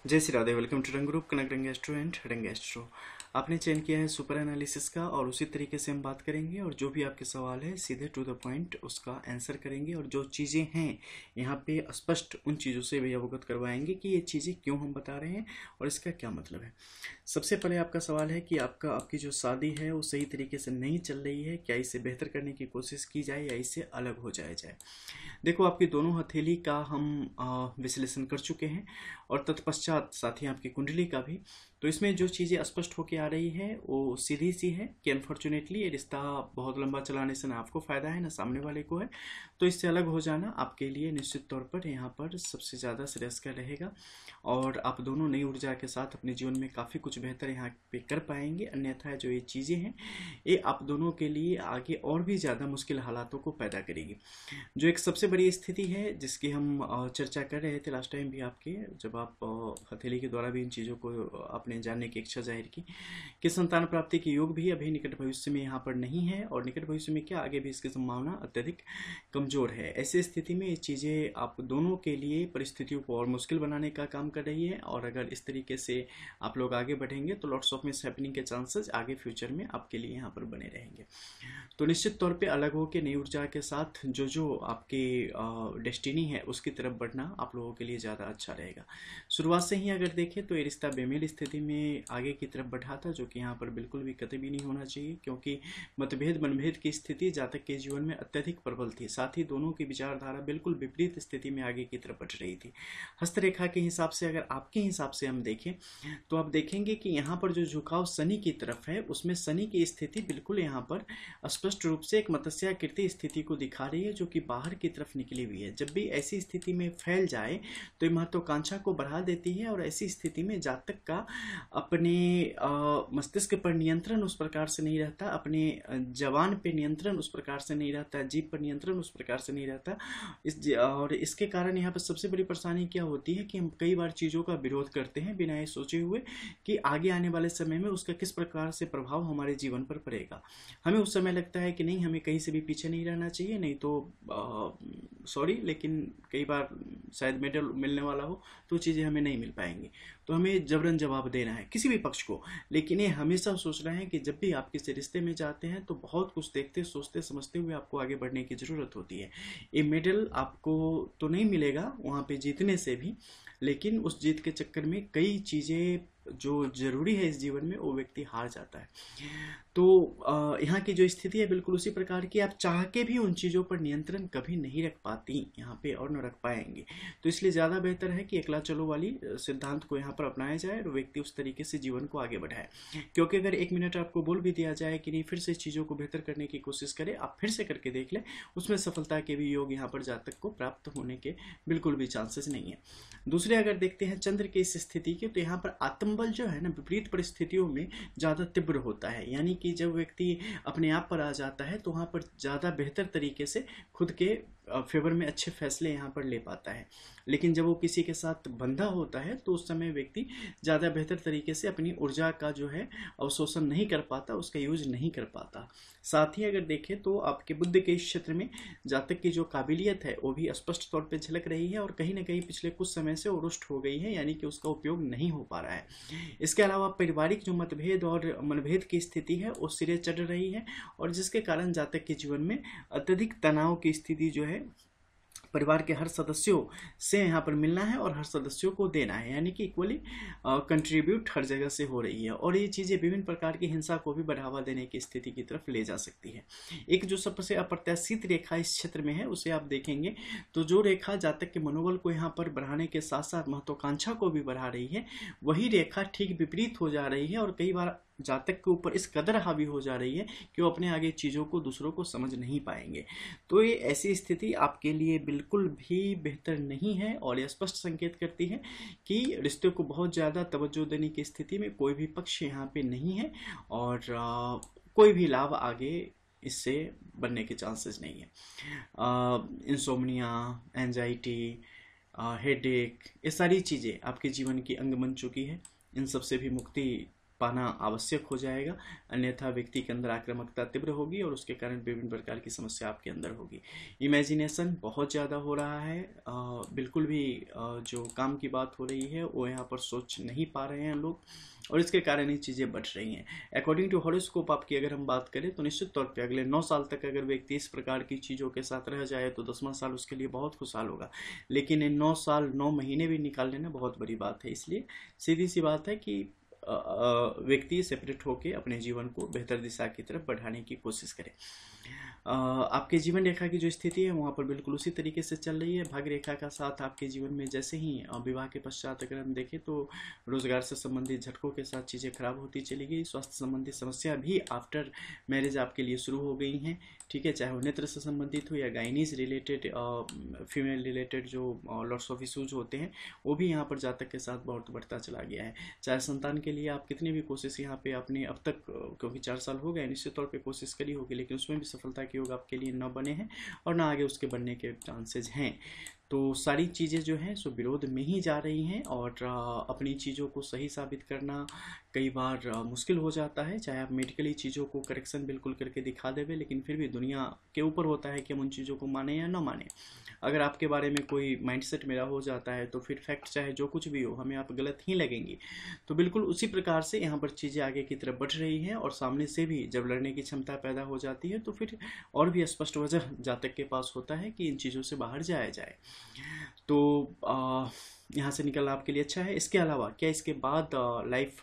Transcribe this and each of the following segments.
जय Shri Radhe. Welcome to रंग group कनक रंग एस्ट्रो एंड रंग एस्ट्रो। आपने चयन किया है सुपर एनालिसिस का और उसी तरीके से हम बात करेंगे और जो भी आपके सवाल है सीधे टू द पॉइंट उसका आंसर करेंगे और जो चीज़ें हैं यहाँ पे स्पष्ट उन चीज़ों से भी अवगत करवाएंगे कि ये चीज़ें क्यों हम बता रहे हैं और इसका क्या मतलब है। सबसे पहले आपका सवाल है कि आपकी जो शादी है वो सही तरीके से नहीं चल रही है, क्या इसे बेहतर करने की कोशिश की जाए या इससे अलग हो जाए। देखो, आपकी दोनों हथेली का हम विश्लेषण कर चुके हैं और तत्पश्चात साथ ही आपकी कुंडली का भी। तो इसमें जो चीज़ें स्पष्ट होकर आ रही है वो सीधी सी है कि अनफॉर्चुनेटली ये रिश्ता बहुत लंबा चलाने से ना आपको फ़ायदा है ना सामने वाले को है। तो इससे अलग हो जाना आपके लिए निश्चित तौर पर यहाँ पर सबसे ज़्यादा श्रेयस्कर रहेगा और आप दोनों नई ऊर्जा के साथ अपने जीवन में काफ़ी कुछ बेहतर यहाँ पे कर पाएंगे। अन्यथा जो ये चीज़ें हैं ये आप दोनों के लिए आगे और भी ज़्यादा मुश्किल हालातों को पैदा करेगी। जो एक सबसे बड़ी स्थिति है जिसकी हम चर्चा कर रहे थे लास्ट टाइम भी आपके, जब आप हथेली के द्वारा भी इन चीज़ों को आपने जानने की इच्छा जाहिर की कि संतान प्राप्ति के योग भी अभी निकट भविष्य में यहाँ पर नहीं है और निकट भविष्य में क्या आगे भी इसकी संभावना अत्यधिक कमज़ोर है। ऐसी स्थिति में ये चीज़ें आप दोनों के लिए परिस्थितियों को और मुश्किल बनाने का काम कर रही है और अगर इस तरीके से आप लोग आगे बढ़ेंगे तो लॉट्स ऑफ मिस हैपनिंग के चांसेस आगे फ्यूचर में आपके लिए यहाँ पर बने रहेंगे। तो निश्चित तौर पे अलग होकर नई ऊर्जा के साथ जो जो आपके डेस्टिनी है उसकी तरफ बढ़ना आप लोगों के लिए ज़्यादा अच्छा रहेगा। शुरुआत से ही अगर देखें तो ये रिश्ता बेमेल स्थिति में आगे की तरफ बढ़ा था, जो कि यहाँ पर बिल्कुल भी कतई भी नहीं होना चाहिए क्योंकि मतभेद मनभेद की स्थिति जातक के जीवन में अत्यधिक प्रबल थी। साथ ही दोनों की विचारधारा बिल्कुल विपरीत स्थिति में आगे की तरफ बढ़ रही थी। हस्तरेखा के हिसाब से अगर आपके हिसाब से हम देखें तो आप देखेंगे कि यहाँ पर जो झुकाव शनि की तरफ है उसमें शनि की स्थिति बिल्कुल यहाँ पर स्पष्ट रूप से एक मत्स्याकृति स्थिति को दिखा रही है जो कि बाहर की तरफ निकली हुई है। जब भी ऐसी स्थिति में फैल जाए तो ये महत्वाकांक्षा को बढ़ा देती है और ऐसी स्थिति में जातक का अपने मस्तिष्क पर नियंत्रण उस प्रकार से नहीं रहता, अपने जवान पे नियंत्रण उस प्रकार से नहीं रहता, जीभ पर नियंत्रण उस प्रकार से नहीं रहता। और इसके कारण यहाँ पर सबसे बड़ी परेशानी क्या होती है कि हम कई बार चीज़ों का विरोध करते हैं बिना ये सोचे हुए कि आगे आने वाले समय में उसका किस प्रकार से प्रभाव हमारे जीवन पर पड़ेगा। हमें उस समय लगता है कि नहीं, हमें कहीं से भी पीछे नहीं रहना चाहिए, नहीं तो सॉरी लेकिन कई बार शायद मेडल मिलने वाला हो तो चीज़ें हमें नहीं मिल पाएंगी। तो हमें जबरन जवाब देना है किसी भी पक्ष को, लेकिन ये हमेशा सोचना है कि जब भी आप किसी रिश्ते में जाते हैं तो बहुत कुछ देखते सोचते समझते हुए आपको आगे बढ़ने की ज़रूरत होती है। ये मेडल आपको तो नहीं मिलेगा वहाँ पे जीतने से भी, लेकिन उस जीत के चक्कर में कई चीज़ें जो ज़रूरी है इस जीवन में वो व्यक्ति हार जाता है। तो यहाँ की जो स्थिति है बिल्कुल उसी प्रकार की, आप चाह के भी उन चीज़ों पर नियंत्रण कभी नहीं रख पाती यहाँ पे और न रख पाएंगे। तो इसलिए ज़्यादा बेहतर है कि अकेला चलो वाली सिद्धांत को यहाँ पर अपनाया जाए और व्यक्ति उस तरीके से जीवन को आगे बढ़ाए। क्योंकि अगर एक मिनट आपको बोल भी दिया जाए कि नहीं फिर से चीज़ों को बेहतर करने की कोशिश करें, आप फिर से करके देख लें, उसमें सफलता के भी योग यहाँ पर जातक को प्राप्त होने के बिल्कुल भी चांसेस नहीं है। दूसरे अगर देखते हैं चंद्र की इस स्थिति के, तो यहाँ पर आत्मबल जो है ना विपरीत परिस्थितियों में ज़्यादा तीव्र होता है। यानी कि जब व्यक्ति अपने आप पर आ जाता है तो वहाँ पर ज़्यादा बेहतर तरीके से खुद के फेवर में अच्छे फैसले यहाँ पर ले पाता है। लेकिन जब वो किसी के साथ बंधा होता है तो उस समय व्यक्ति ज़्यादा बेहतर तरीके से अपनी ऊर्जा का जो है अवशोषण नहीं कर पाता, उसका यूज नहीं कर पाता। साथ ही अगर देखें तो आपके बुद्ध के इस क्षेत्र में जातक की जो काबिलियत है वो भी स्पष्ट तौर पर झलक रही है और कहीं ना कहीं पिछले कुछ समय से वो रुष्ट हो गई है, यानी कि उसका उपयोग नहीं हो पा रहा है। इसके अलावा पारिवारिक जो मतभेद और मनभेद की स्थिति है वो सिरे चढ़ रही है और जिसके कारण जातक के जीवन में अत्यधिक तनाव की स्थिति जो है परिवार के हर सदस्यों से यहाँ पर मिलना है और हर सदस्यों को देना है, यानी कि इक्वली कंट्रीब्यूट हर जगह से हो रही है और ये चीज़ें विभिन्न प्रकार की हिंसा को भी बढ़ावा देने की स्थिति की तरफ ले जा सकती है। एक जो सबसे अप्रत्याशित रेखा इस क्षेत्र में है उसे आप देखेंगे तो जो रेखा जातक के मनोबल को यहाँ पर बढ़ाने के साथ साथ महत्वाकांक्षा को भी बढ़ा रही है, वही रेखा ठीक विपरीत हो जा रही है और कई बार जातक के ऊपर इस कदर हावी हो जा रही है कि वो अपने आगे चीज़ों को दूसरों को समझ नहीं पाएंगे। तो ये ऐसी स्थिति आपके लिए बिल्कुल भी बेहतर नहीं है और ये स्पष्ट संकेत करती है कि रिश्ते को बहुत ज़्यादा तवज्जो देने की स्थिति में कोई भी पक्ष यहाँ पे नहीं है और कोई भी लाभ आगे इससे बनने के चांसेस नहीं है। इंसोमनिया, एंजाइटी, हेडेक, ये सारी चीज़ें आपके जीवन की अंग बन चुकी है। इन सब से भी मुक्ति पाना आवश्यक हो जाएगा, अन्यथा व्यक्ति के अंदर आक्रामकता तीव्र होगी और उसके कारण विभिन्न प्रकार की समस्या आपके अंदर होगी। इमेजिनेशन बहुत ज़्यादा हो रहा है, बिल्कुल भी जो काम की बात हो रही है वो यहाँ पर सोच नहीं पा रहे हैं लोग, और इसके कारण ये चीज़ें बढ़ रही हैं। अकॉर्डिंग टू हॉरोस्कोप आपकी अगर हम बात करें तो निश्चित तौर पे अगले 9 साल तक अगर व्यक्ति इस प्रकार की चीज़ों के साथ रह जाए तो 10वां साल उसके लिए बहुत खुशहाल होगा, लेकिन इन 9 साल 9 महीने भी निकाल लेना बहुत बड़ी बात है। इसलिए सीधी सी बात है कि व्यक्ति सेपरेट होकर अपने जीवन को बेहतर दिशा की तरफ बढ़ाने की कोशिश करे। आपके जीवन रेखा की जो स्थिति है वहाँ पर बिल्कुल उसी तरीके से चल रही है। भाग्य रेखा का साथ आपके जीवन में जैसे ही विवाह के पश्चात अगर हम देखें तो रोजगार से संबंधित झटकों के साथ चीज़ें खराब होती चली गई। स्वास्थ्य संबंधित समस्या भी आफ्टर मैरिज आपके लिए शुरू हो गई हैं, ठीक है, चाहे वो नेत्र से संबंधित हो या गाइनीज रिलेटेड, फीमेल रिलेटेड जो लॉट्स ऑफ इशूज होते हैं वो भी यहाँ पर जातक के साथ बहुत बढ़ता चला गया है। चाहे संतान के लिए आप कितनी भी कोशिश यहाँ पे आपने अब तक, क्योंकि 4 साल हो गए, निश्चित तौर पे कोशिश करी होगी, लेकिन उसमें भी सफलता के योग आपके लिए न बने हैं और ना आगे उसके बनने के चांसेज हैं। तो सारी चीज़ें जो हैं सो विरोध में ही जा रही हैं और अपनी चीज़ों को सही साबित करना कई बार मुश्किल हो जाता है। चाहे आप मेडिकली चीज़ों को करेक्शन बिल्कुल करके दिखा देवे, लेकिन फिर भी दुनिया के ऊपर होता है कि हम उन चीज़ों को माने या ना माने। अगर आपके बारे में कोई माइंडसेट मेरा हो जाता है तो फिर फैक्ट चाहे जो कुछ भी हो हमें आप गलत ही लगेंगी। तो बिल्कुल उसी प्रकार से यहाँ पर चीज़ें आगे की तरफ बढ़ रही हैं और सामने से भी जब लड़ने की क्षमता पैदा हो जाती है तो फिर और भी स्पष्ट वजह जातक के पास होता है कि इन चीज़ों से बाहर जाया जाए। तो यहाँ से निकलना आपके लिए अच्छा है। इसके अलावा क्या इसके बाद लाइफ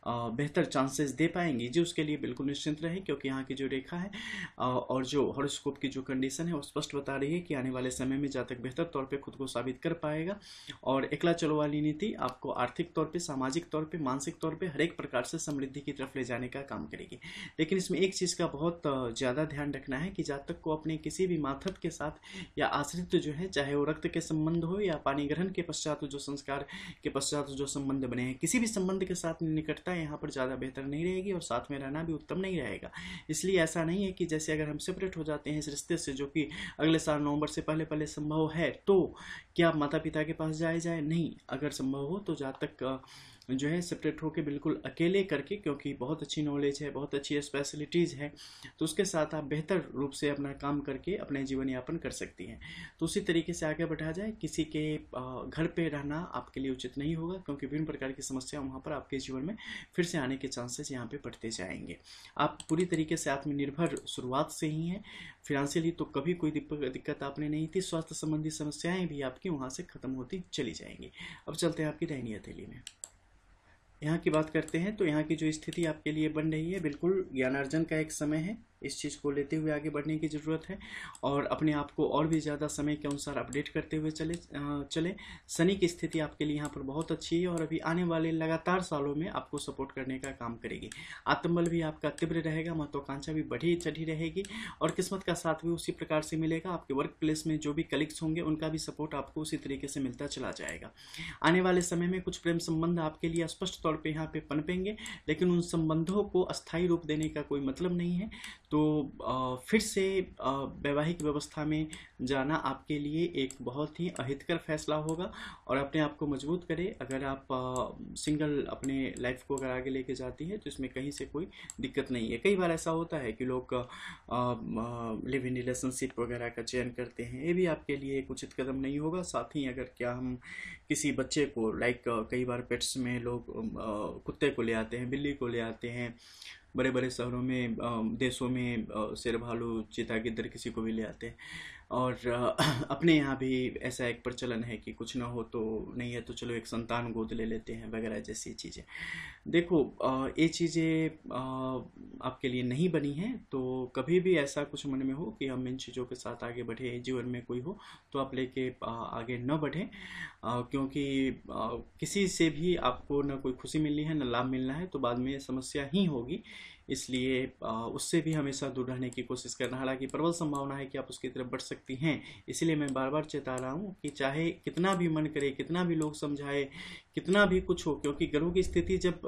बेहतर चांसेस दे पाएंगी? जी, उसके लिए बिल्कुल निश्चिंत रहे, क्योंकि यहाँ की जो रेखा है और जो हॉरोस्कोप की जो कंडीशन है वो स्पष्ट बता रही है कि आने वाले समय में जातक बेहतर तौर पे खुद को साबित कर पाएगा और एकला चलो वाली नीति आपको आर्थिक तौर पे, सामाजिक तौर पे, मानसिक तौर पे हर एक प्रकार से समृद्धि की तरफ ले जाने का काम करेगी। लेकिन इसमें एक चीज़ का बहुत ज़्यादा ध्यान रखना है कि जातक को अपने किसी भी माथत के साथ या आश्रित जो है, चाहे वो रक्त के संबंध हो या पानी ग्रहण के पश्चात जो संस्कार के पश्चात जो संबंध बने हैं, किसी भी संबंध के साथ निकटता यहाँ पर ज़्यादा बेहतर नहीं रहेगी और साथ में रहना भी उत्तम नहीं रहेगा। इसलिए ऐसा नहीं है कि जैसे अगर हम सेपरेट हो जाते हैं इस रिश्ते से, जो कि अगले साल नवंबर से पहले पहले संभव है, तो क्या माता पिता के पास जाए? नहीं। अगर संभव हो तो जातक जो है सेपरेट होकर बिल्कुल अकेले करके, क्योंकि बहुत अच्छी नॉलेज है, बहुत अच्छी स्पेशलिटीज़ है, तो उसके साथ आप बेहतर रूप से अपना काम करके अपने जीवन यापन कर सकती हैं। तो उसी तरीके से आगे बढ़ा जाए। किसी के घर पे रहना आपके लिए उचित नहीं होगा, क्योंकि विभिन्न प्रकार की समस्या वहाँ पर आपके जीवन में फिर से आने के चांसेस यहाँ पे बढ़ते जाएंगे। आप पूरी तरीके से आत्मनिर्भर शुरुआत से ही हैं। फिनेंशियली तो कभी कोई दिक्कत आपने नहीं थी। स्वास्थ्य संबंधी समस्याएं भी आपकी वहाँ से खत्म होती चली जाएंगी। अब चलते हैं आपकी दैनिक हथेली में। यहाँ की बात करते हैं तो यहाँ की जो स्थिति आपके लिए बन रही है, बिल्कुल ज्ञानार्जन का एक समय है। इस चीज़ को लेते हुए आगे बढ़ने की ज़रूरत है और अपने आप को और भी ज़्यादा समय के अनुसार अपडेट करते हुए चले। शनि की स्थिति आपके लिए यहाँ पर बहुत अच्छी है और अभी आने वाले लगातार सालों में आपको सपोर्ट करने का काम करेगी। आत्मबल भी आपका तीव्र रहेगा, महत्वाकांक्षा भी बढ़ी चढ़ी रहेगी और किस्मत का साथ भी उसी प्रकार से मिलेगा। आपके वर्क प्लेस में जो भी कलीग्स होंगे उनका भी सपोर्ट आपको उसी तरीके से मिलता चला जाएगा। आने वाले समय में कुछ प्रेम संबंध आपके लिए स्पष्ट तौर पर यहाँ पे पनपेंगे, लेकिन उन संबंधों को अस्थायी रूप देने का कोई मतलब नहीं है। तो फिर से वैवाहिक व्यवस्था में जाना आपके लिए एक बहुत ही अहितकर फैसला होगा और अपने आप को मजबूत करें। अगर आप सिंगल अपने लाइफ को अगर आगे लेके जाती है तो इसमें कहीं से कोई दिक्कत नहीं है। कई बार ऐसा होता है कि लोग लिव इन रिलेशनशिप वगैरह का चयन करते हैं, ये भी आपके लिए एक उचित कदम नहीं होगा। साथ ही अगर क्या हम किसी बच्चे को कई बार पेट्स में लोग कुत्ते को ले आते हैं, बिल्ली को ले आते हैं, बड़े बड़े शहरों में देशों में शेर, भालू, चीता, गिद्दर किसी को भी ले आते हैं और अपने यहाँ भी ऐसा एक प्रचलन है कि कुछ ना हो तो नहीं है तो चलो एक संतान गोद ले लेते हैं वगैरह जैसी चीज़ें। देखो ये चीज़ें आपके लिए नहीं बनी हैं, तो कभी भी ऐसा कुछ मन में हो कि हम इन चीज़ों के साथ आगे बढ़े, जीवन में कोई हो तो आप लेके आगे न बढ़ें, क्योंकि किसी से भी आपको न कोई खुशी मिलनी है न लाभ मिलना है, तो बाद में समस्या ही होगी। इसलिए उससे भी हमेशा दूर रहने की कोशिश करना। हालांकि प्रबल संभावना है कि आप उसकी तरफ बढ़ सकती हैं, इसलिए मैं बार बार चेता रहा हूँ कि चाहे कितना भी मन करे, कितना भी लोग समझाए, कितना भी कुछ हो, क्योंकि ग्रहों की स्थिति जब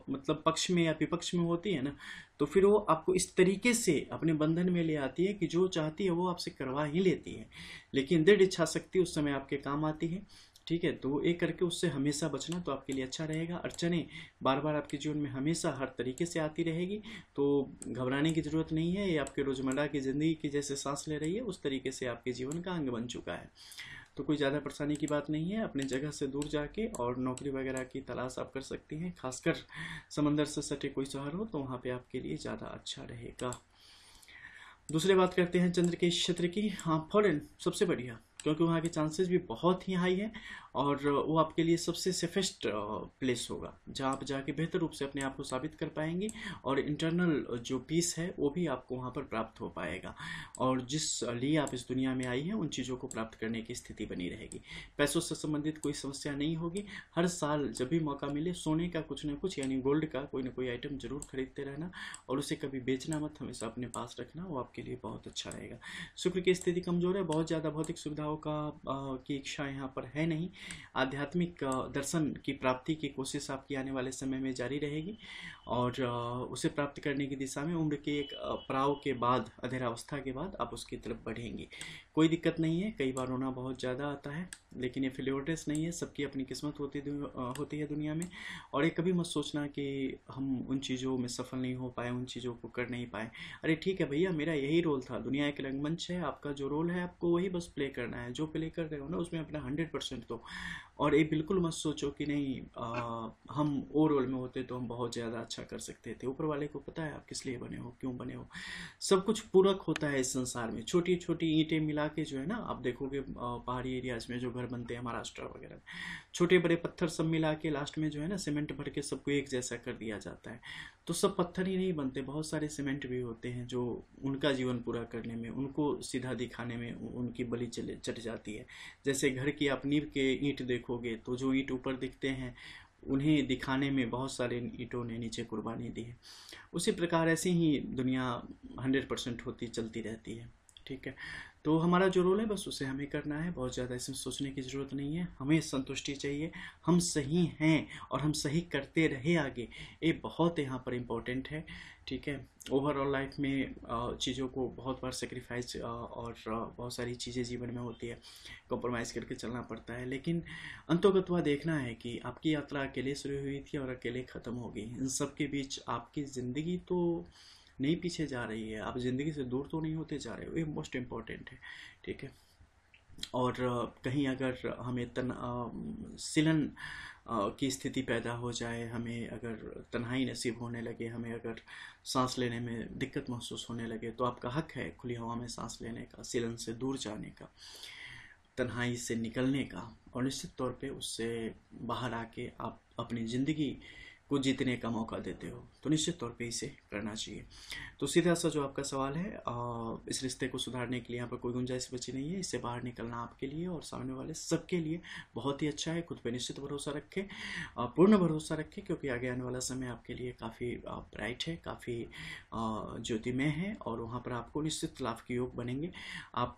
मतलब पक्ष में या विपक्ष में होती है ना, तो फिर वो आपको इस तरीके से अपने बंधन में ले आती है कि जो चाहती है वो आपसे करवा ही लेती है, लेकिन दृढ़ इच्छा शक्ति उस समय आपके काम आती है। ठीक है, तो एक करके उससे हमेशा बचना तो आपके लिए अच्छा रहेगा। अड़चने बार बार आपके जीवन में हमेशा हर तरीके से आती रहेगी, तो घबराने की ज़रूरत नहीं है। ये आपके रोज़मर्रा की ज़िंदगी की जैसे सांस ले रही है उस तरीके से आपके जीवन का अंग बन चुका है, तो कोई ज़्यादा परेशानी की बात नहीं है। अपने जगह से दूर जाके और नौकरी वगैरह की तलाश आप कर सकती हैं, खासकर समंदर से सटे कोई शहर हो तो वहाँ पे आपके लिए ज़्यादा अच्छा रहेगा। दूसरी बात करते हैं चंद्र के क्षेत्र की। हाँ, फॉरेन सबसे बढ़िया, क्योंकि वहाँ के चांसेस भी बहुत ही हाई हैं और वो आपके लिए सबसे सेफेस्ट प्लेस होगा जहाँ आप जाके बेहतर रूप से अपने आप को साबित कर पाएंगे और इंटरनल जो पीस है वो भी आपको वहाँ पर प्राप्त हो पाएगा, और जिस लिए आप इस दुनिया में आई हैं उन चीज़ों को प्राप्त करने की स्थिति बनी रहेगी। पैसों से संबंधित कोई समस्या नहीं होगी। हर साल जब भी मौका मिले सोने का कुछ ना कुछ यानी गोल्ड का कोई ना कोई आइटम जरूर खरीदते रहना और उसे कभी बेचना मत, हमेशा अपने पास रखना, वो आपके लिए बहुत अच्छा रहेगा। शुक्र की स्थिति कमजोर है, बहुत ज़्यादा भौतिक सुविधाओं की इच्छा यहाँ पर है नहीं। आध्यात्मिक दर्शन की प्राप्ति की कोशिश आपकी आने वाले समय में जारी रहेगी और उसे प्राप्त करने की दिशा में उम्र के एक पड़ाव के बाद, अधेरावस्था के बाद आप उसकी तरफ बढ़ेंगे। कोई दिक्कत नहीं है। कई बार रोना बहुत ज़्यादा आता है, लेकिन ये फेलियरनेस नहीं है, सबकी अपनी किस्मत होती है दुनिया में। और ये कभी मत सोचना कि हम उन चीज़ों में सफल नहीं हो पाए, उन चीज़ों को कर नहीं पाए। अरे ठीक है भैया, मेरा यही रोल था, दुनिया एक रंगमंच है, आपका जो रोल है आपको वही बस प्ले करना है। जो प्ले कर रहे हो ना उसमें अपना 100% दो। और ये बिल्कुल मत सोचो कि नहीं हम वो रोल में होते तो हम बहुत ज़्यादा अच्छा कर सकते थे। ऊपर वाले को पता है आप किस लिए बने हो, क्यों बने हो। सब कुछ पूरक होता है इस संसार में। छोटी छोटी ईंटें मिला के जो है ना, आप देखोगे पहाड़ी एरियाज में जो घर बनते हैं महाराष्ट्र वगैरह में, छोटे बड़े पत्थर सब मिला के लास्ट में जो है ना सीमेंट भर के सबको एक जैसा कर दिया जाता है। तो सब पत्थर ही नहीं बनते, बहुत सारे सीमेंट भी होते हैं जो उनका जीवन पूरा करने में, उनको सीधा दिखाने में उनकी बलि चट जाती है। जैसे घर की आप नींव के ईंट देखोगे तो जो ईंट ऊपर दिखते हैं उन्हें दिखाने में बहुत सारे ईंटों ने नीचे कुर्बानी दी है। उसी प्रकार ऐसे ही दुनिया 100% होती चलती रहती है। ठीक है, तो हमारा जो रोल है बस उसे हमें करना है, बहुत ज़्यादा इसमें सोचने की ज़रूरत नहीं है। हमें संतुष्टि चाहिए, हम सही हैं और हम सही करते रहे आगे, ये बहुत यहाँ पर इम्पोर्टेंट है। ठीक है, ओवरऑल लाइफ में चीज़ों को बहुत बार सेक्रीफाइस और बहुत सारी चीज़ें जीवन में होती है, कॉम्प्रोमाइज़ करके चलना पड़ता है, लेकिन अंतोगत वह देखना है कि आपकी यात्रा अकेले शुरू हुई थी और अकेले ख़त्म होगी। इन सब के बीच आपकी ज़िंदगी तो नहीं पीछे जा रही है, आप ज़िंदगी से दूर तो नहीं होते जा रहे हो, ये मोस्ट इम्पॉर्टेंट है। ठीक है, और कहीं अगर हमें सिलन की स्थिति पैदा हो जाए, हमें अगर तन्हाई नसीब होने लगे, हमें अगर सांस लेने में दिक्कत महसूस होने लगे, तो आपका हक है खुली हवा में सांस लेने का, सिलन से दूर जाने का, तन्हाई से निकलने का, और निश्चित तौर पे उससे बाहर आके आप अपनी ज़िंदगी को जीतने का मौका देते हो, तो निश्चित तौर पे इसे करना चाहिए। तो सीधा सा जो आपका सवाल है, इस रिश्ते को सुधारने के लिए यहाँ पर कोई गुंजाइश बची नहीं है। इससे बाहर निकलना आपके लिए और सामने वाले सबके लिए बहुत ही अच्छा है। खुद पे निश्चित भरोसा रखें, पूर्ण भरोसा रखें, क्योंकि आगे आने वाला समय आपके लिए काफ़ी ब्राइट है, काफ़ी ज्योतिमय है, और वहाँ पर आपको निश्चित लाभ के योग बनेंगे। आप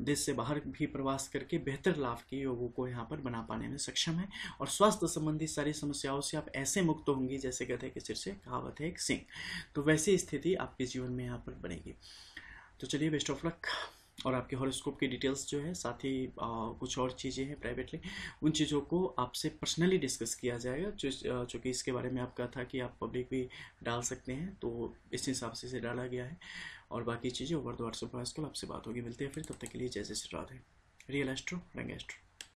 देश से बाहर भी प्रवास करके बेहतर लाभ के योगों को यहाँ पर बना पाने में सक्षम है, और स्वास्थ्य संबंधी सारी समस्याओं से आप ऐसे मुक्त होंगी जैसे गधे के सिर से कहावत है एक सिंह। तो वैसी स्थिति आपके जीवन में यहाँ पर बनेगी। तो चलिए, बेस्ट ऑफ लक। और आपके हॉरोस्कोप की डिटेल्स जो है, साथ ही कुछ और चीज़ें हैं प्राइवेटली, उन चीज़ों को आपसे पर्सनली डिस्कस किया जाएगा। चूँकि इसके बारे में आपका था कि आप पब्लिक भी डाल सकते हैं, तो इस हिसाब से इसे डाला गया है। और बाकी चीज़ें over the WhatsApp voice call आपसे बात होगी। मिलते हैं फिर, तब तक के लिए जय जय श्री राधे। रियल एस्ट्रो, रंग एस्ट्रो।